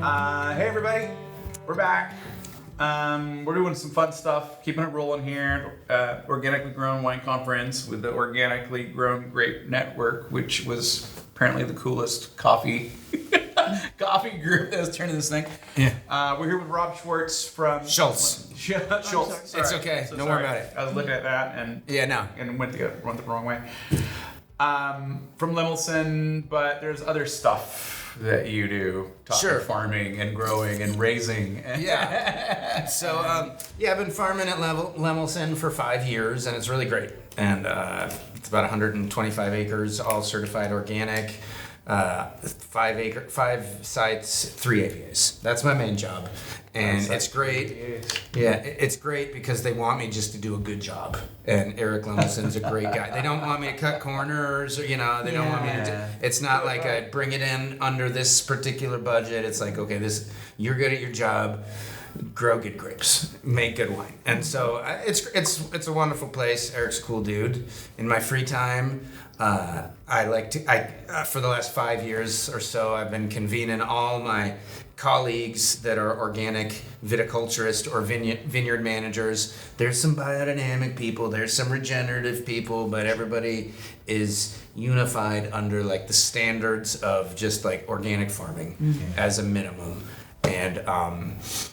Hey everybody, we're back. We're doing some fun stuff, keeping it rolling here. Organically Grown Wine Conference with the Organically Grown Grape Network, which was apparently the coolest coffee group that was turning this thing. Yeah. We're here with Rob Schwartz from Schultz. Schultz. It's okay. So Don't sorry. worry about it. I was looking at that and went the wrong way. From Lemelson, but there's other stuff that you do, farming and growing and raising. Yeah. So, I've been farming at Lemelson for 5 years, and it's really great. And it's about 125 acres, all certified organic. 5 sites, 3 AVAs. That's my main job, and it's great. Yeah, it's great because they want me just to do a good job. And Eric Lemelson's a great guy. They don't want me to cut corners, or they don't want me to. It's not like I bring it in under this particular budget. It's like, okay, you're good at your job. Grow good grapes, make good wine, and so it's a wonderful place. Eric's a cool dude. In my free time, for the last 5 years or so, I've been convening all my colleagues that are organic viticulturists or vineyard managers. There's some biodynamic people, there's some regenerative people, but everybody is unified under like the standards of just like organic farming as a minimum. And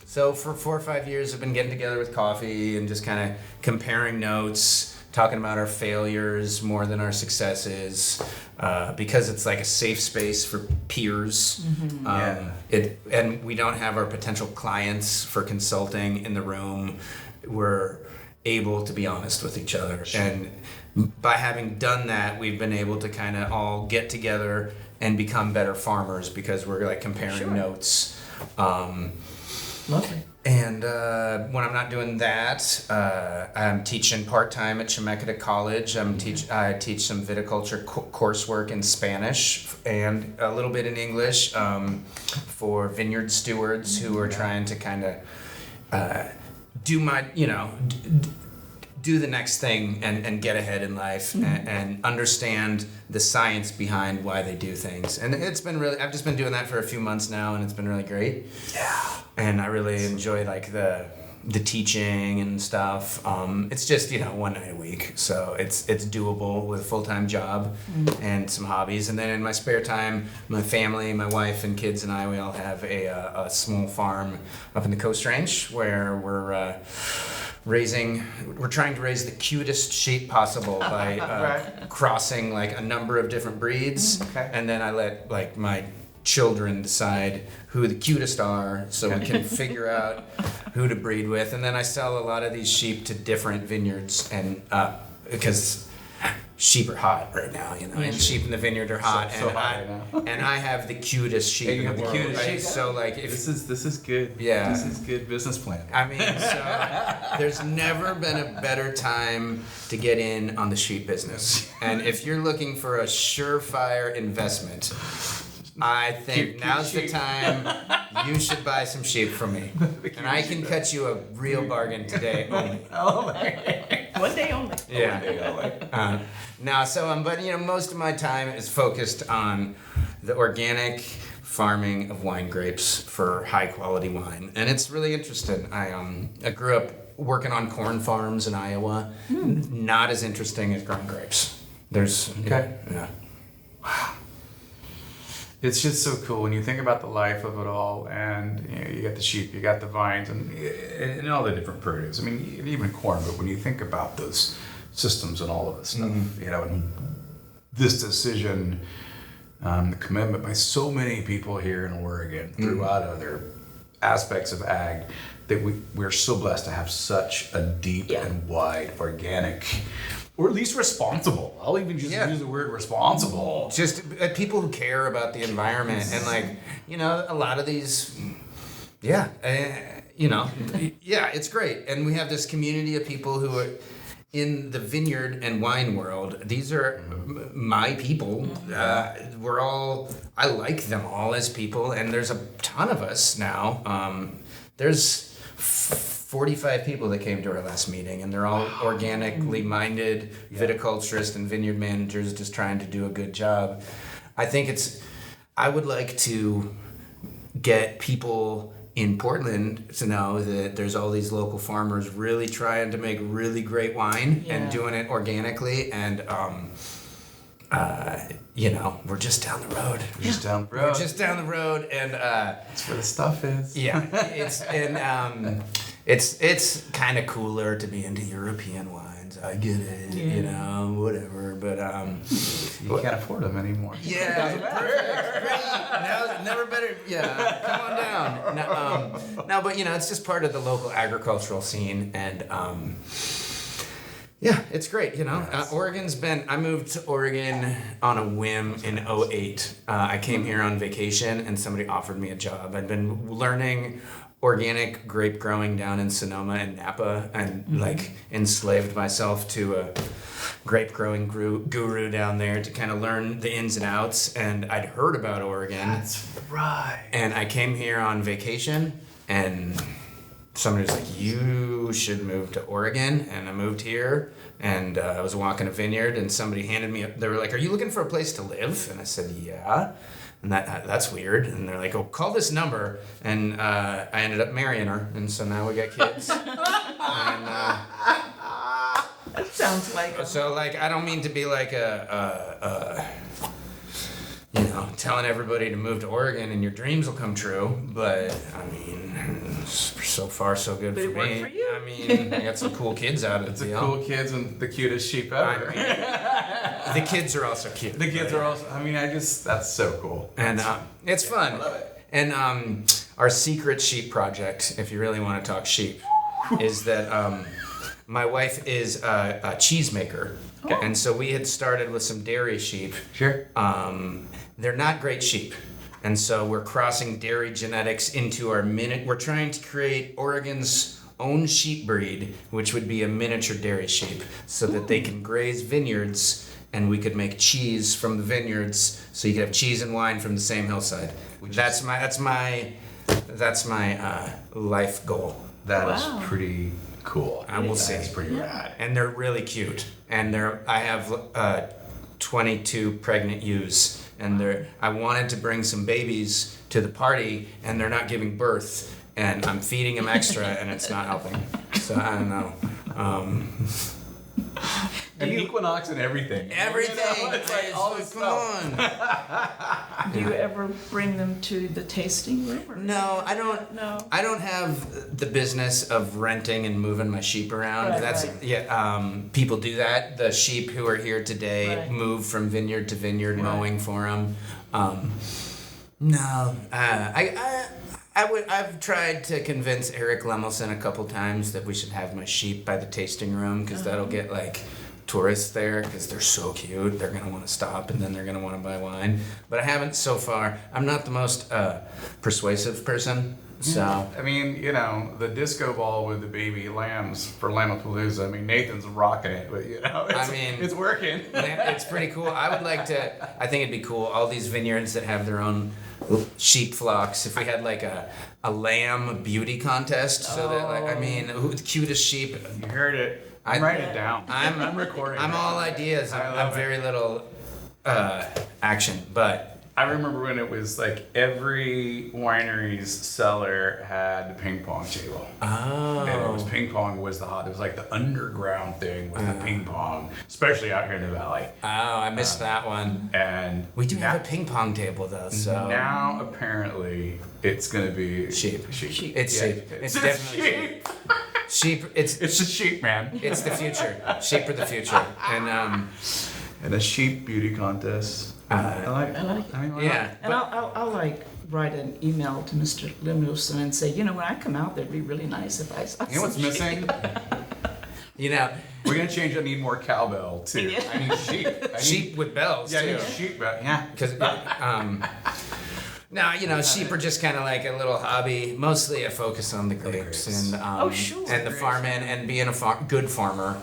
so for 4 or 5 years, I've been getting together with coffee and just kind of comparing notes, talking about our failures more than our successes, because it's like a safe space for peers. And we don't have our potential clients for consulting in the room. We're able to be honest with each other. Sure. And by having done that, we've been able to kind of all get together and become better farmers because we're like comparing notes. Lovely. And when I'm not doing that, I'm teaching part-time at Chemeketa College. I teach some viticulture coursework in Spanish and a little bit in English for vineyard stewards who are trying to kind of do the next thing and get ahead in life and understand the science behind why they do things. And it's been I've just been doing that for a few months now, and it's been really great. Yeah. And I really enjoy like the teaching and stuff. It's just, 1 night a week. So it's doable with a full-time job and some hobbies. And then in my spare time, my family, my wife and kids and I, we all have a small farm up in the Coast Range where we're trying to raise the cutest sheep possible by crossing like a number of different breeds. And then I let like my children decide who the cutest are so we can figure out who to breed with. And then I sell a lot of these sheep to different vineyards, and because sheep are hot right now, and sheep in the vineyard are hot, and I have the cutest sheep in the world. Right? So like, this is good. Yeah, this is good business plan. I mean, so there's never been a better time to get in on the sheep business. And if you're looking for a surefire investment, I think now's the time you should buy some sheep from me. And I can cut you a real bargain today only. One day only. Yeah. But most of my time is focused on the organic farming of wine grapes for high quality wine. And it's really interesting. I grew up working on corn farms in Iowa. Not as interesting as growing grapes. Yeah. Wow. It's just so cool when you think about the life of it all, and you got the sheep, you got the vines, and all the different produce. I mean, even corn. But when you think about those systems and all of this stuff, and this decision, the commitment by so many people here in Oregon throughout other aspects of ag, that we're so blessed to have such a deep and wide organic. Or at least responsible. I'll even just use the word responsible. Just people who care about the environment and a lot of these, it's great. And we have this community of people who are in the vineyard and wine world. These are my people. I like them all as people, and there's a ton of us now. There's 45 people that came to our last meeting, and they're all organically minded viticulturists and vineyard managers just trying to do a good job. I would like to get people in Portland to know that there's all these local farmers really trying to make really great wine and doing it organically, and we're just down the road. We're just down the road. We're just down the road, and That's where the stuff is. yeah, it's kind of cooler to be into European wines. I get it, whatever. But You can't afford them anymore. yeah, perfect. Great. Now, never better. Yeah, come on down. No, but it's just part of the local agricultural scene, and yeah, it's great. I moved to Oregon on a whim in 2008. I came here on vacation, and somebody offered me a job. I'd been learning organic grape growing down in Sonoma and Napa, and enslaved myself to a grape growing guru down there to kind of learn the ins and outs. And I'd heard about Oregon. That's right. And I came here on vacation, and somebody was like, "You should move to Oregon." And I moved here, and I was walking a vineyard, and somebody handed me. They were like, "Are you looking for a place to live?" And I said, "Yeah." And that's weird. And they're like, "Oh, call this number." And I ended up marrying her, and so now we got kids. And That sounds like. so I don't mean to be like telling everybody to move to Oregon and your dreams will come true, but I mean, so far so good But for it worked me. for you. I mean, I got some cool kids out of It's the the deal. cool kids and the cutest sheep ever. The kids are also cute. The kids are also. That's so cool. And it's fun. I love it. And our secret sheep project, if you really want to talk sheep, is that my wife is a cheesemaker. Oh. And so we had started with some dairy sheep. Sure. They're not great sheep. And so we're crossing dairy genetics into we're trying to create Oregon's own sheep breed, which would be a miniature dairy sheep, so that they can graze vineyards and we could make cheese from the vineyards, so you could have cheese and wine from the same hillside. That's my life goal. That is Wow. pretty cool. I will say. That's pretty rad. And they're really cute. And I have 22 pregnant ewes, and I wanted to bring some babies to the party, and they're not giving birth, and I'm feeding them extra, and it's not helping. So I don't know. And equinox and everything. Everything. It's like all this Come stuff. on. Do you ever bring them to the tasting room? Or No, I don't. No. I don't have the business of renting and moving my sheep around. Right, That's right. people do that. The sheep who are here today Right. move from vineyard to vineyard, Right. mowing for them. No, I've tried to convince Eric Lemelson a couple times that we should have my sheep by the tasting room, because that'll get tourists there, because they're so cute. They're gonna want to stop, and then they're gonna want to buy wine. But I haven't so far. I'm not the most persuasive person. So The disco ball with the baby lambs for Lamapalooza. Nathan's rocking it, but it's working. it's pretty cool. I think it'd be cool. All these vineyards that have their own sheep flocks. If we had a lamb beauty contest, so that who's the cutest sheep? You heard it. I'm writing it down. I'm recording. I'm all ideas. I I'm love it. very little action, but. I remember when it was every winery's cellar had the ping pong table. Oh. And it was ping pong was the hot. It was the underground thing was the ping pong, especially out here in the valley. Oh, I missed that one. And We do have a ping pong table though, so now apparently it's gonna be sheep. Sheep. It's Yeah, sheep. It's definitely sheep. Sheep. It's the sheep, man. It's the future. Sheep are the future, and And a sheep beauty contest. I like it. I like it. why yeah. And I'll write an email to Mr. Lemelson and say, when I come out, that'd be really nice if I saw not? You know what's some sheep. missing? We're We're gonna change. I need more cowbell too. Yeah. I need sheep. sheep with bells Yeah, I too. need sheep. Yeah. Because now sheep are just kind of like a little hobby. Mostly I focus on the grapes and Oh, sure. and the farming and being a good farmer,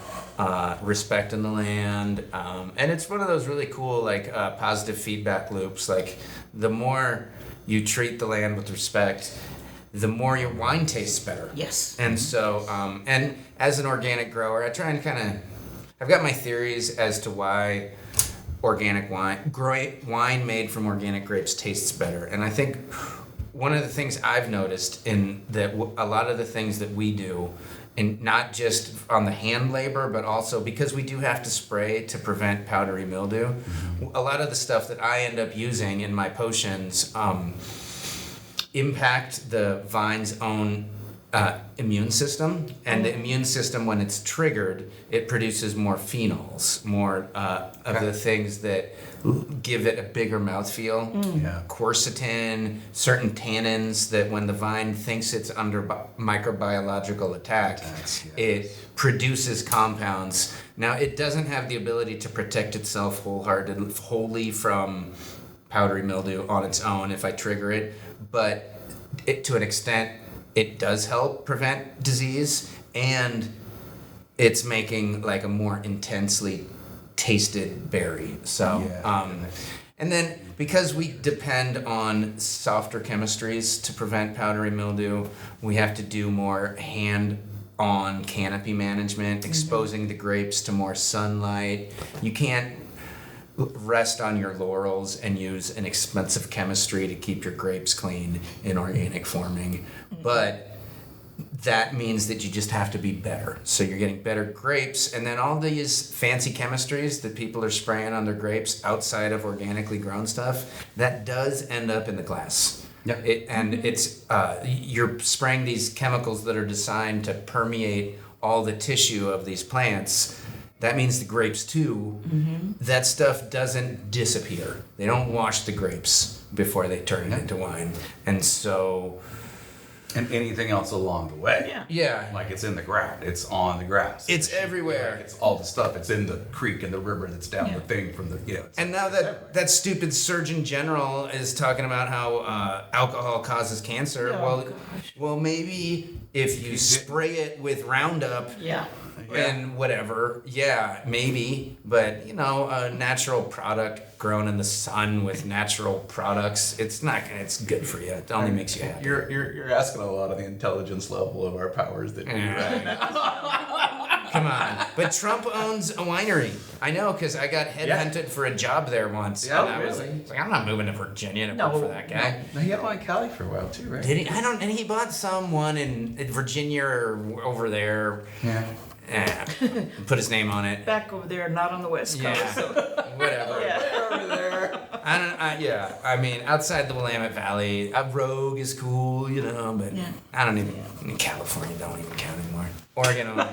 respecting the land, and it's one of those really cool positive feedback loops. The more you treat the land with respect, the more your wine tastes better. Yes. And so, and as an organic grower, I try and I've got my theories as to why organic wine made from organic grapes tastes better. And I think one of the things I've noticed in that a lot of the things that we do, and not just on the hand labor, but also because we do have to spray to prevent powdery mildew, a lot of the stuff that I end up using in my potions impact the vine's own immune system, and the immune system, when it's triggered, it produces more phenols, more of the things that give it a bigger mouthfeel. Quercetin, certain tannins that when the vine thinks it's under microbiological attack, it produces compounds. Now, it doesn't have the ability to protect itself wholly from powdery mildew on its own if I trigger it, but to an extent, it does help prevent disease, and it's making like a more intensely tasted berry. So, and then because we depend on softer chemistries to prevent powdery mildew, we have to do more hand-on canopy management, exposing the grapes to more sunlight. You can't rest on your laurels and use an expensive chemistry to keep your grapes clean in organic farming, but that means that you just have to be better. So you're getting better grapes, and then all these fancy chemistries that people are spraying on their grapes outside of organically grown stuff, that does end up in the glass. It's you're spraying these chemicals that are designed to permeate all the tissue of these plants. That means the grapes too. That stuff doesn't disappear. They don't wash the grapes before they turn it into wine. And so... And anything else along the way. Yeah. Like it's in the ground. It's on the grass. It's everywhere. It's all the stuff. It's in the creek and the river that's down the thing from the, and now that stupid Surgeon General is talking about how alcohol causes cancer. Well, maybe if you spray it with Roundup. And whatever, maybe, but a natural product grown in the sun with natural products, it's good for you. It only makes you happy. You're asking a lot of the intelligence level of our powers that we right now. Come on. But Trump owns a winery. I know, because I got headhunted for a job there once. And I was like, I'm not moving to Virginia to work for that guy. No, he had one in Cali for a while too, right? Did he? I don't. And he bought someone in Virginia or over there. Put his name on it. Back over there, not on the West Coast. So. Whatever. Over there. I mean, outside the Willamette Valley, Rogue is cool, but I don't even. California don't even count anymore. Oregon only.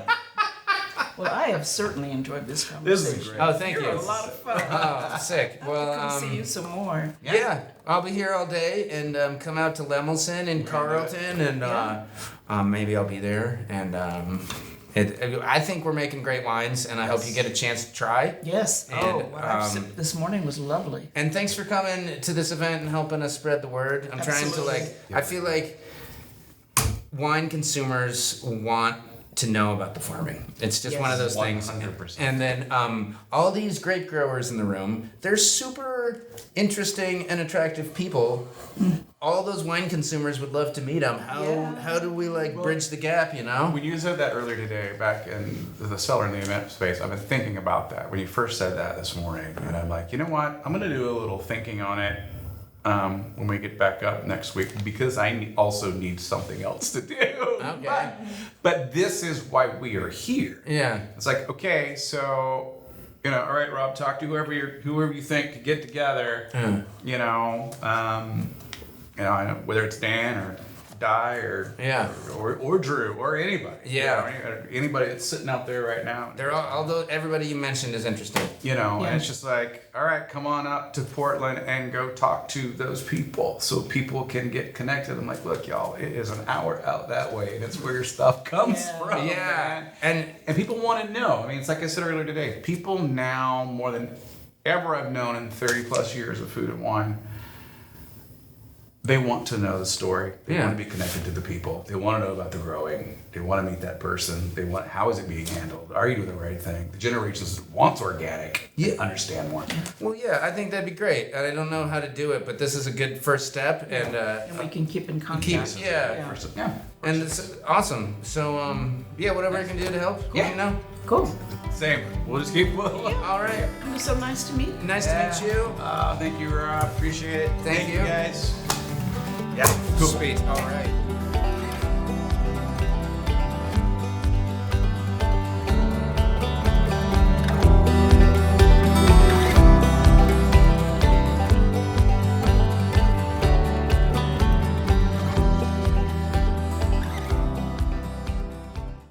Well, I have certainly enjoyed this conversation. This is great. Oh, thank you. You're a lot of fun. Oh, sick. Well, come see you some more. Yeah, I'll be here all day, and come out to Lemelson and Carlton, and maybe I'll be there, and I think we're making great wines, and I hope you get a chance to try. Yes. And, what I've sipped this morning was lovely. And thanks for coming to this event and helping us spread the word. I'm trying to I feel like wine consumers want to know about the farming. It's just one of those 100%. things. And then all these grape growers in the room, they're super interesting and attractive people. All those wine consumers would love to meet them. How do we bridge the gap, When you said that earlier today, back in the cellar in the event space, I've been thinking about that. When you first said that this morning, and I'm like, you know what? I'm going to do a little thinking on it when we get back up next week, because I also need something else to do. Okay. But this is why we are here. Yeah. It's like, okay, so, all right, Rob, talk to whoever you think to get together. I know whether it's Dan or Di or Drew or anybody. Anybody that's sitting out there right now. Although everybody you mentioned is interested. And it's just like, all right, come on up to Portland and go talk to those people so people can get connected. I'm like, look, y'all, it is an hour out that way, and it's where your stuff comes from. Yeah. Man. And people want to know. I mean, it's like I said earlier today, people now more than ever I've known in 30 plus years of food and wine, they want to know the story. They want to be connected to the people. They want to know about the growing. They want to meet that person. They want, how is it being handled? Are you doing the right thing? The generations that wants organic understand more. Well, I think that'd be great. And I don't know how to do it, but this is a good first step. And we can keep in contact. And it's awesome. So, whatever I can do to help, let me know. Cool. Same. We'll just keep moving. All right. It was so nice to meet you. Nice to meet you. Thank you, Rob. Appreciate it. Thank you guys. Yeah. Cool. Sweet. All right.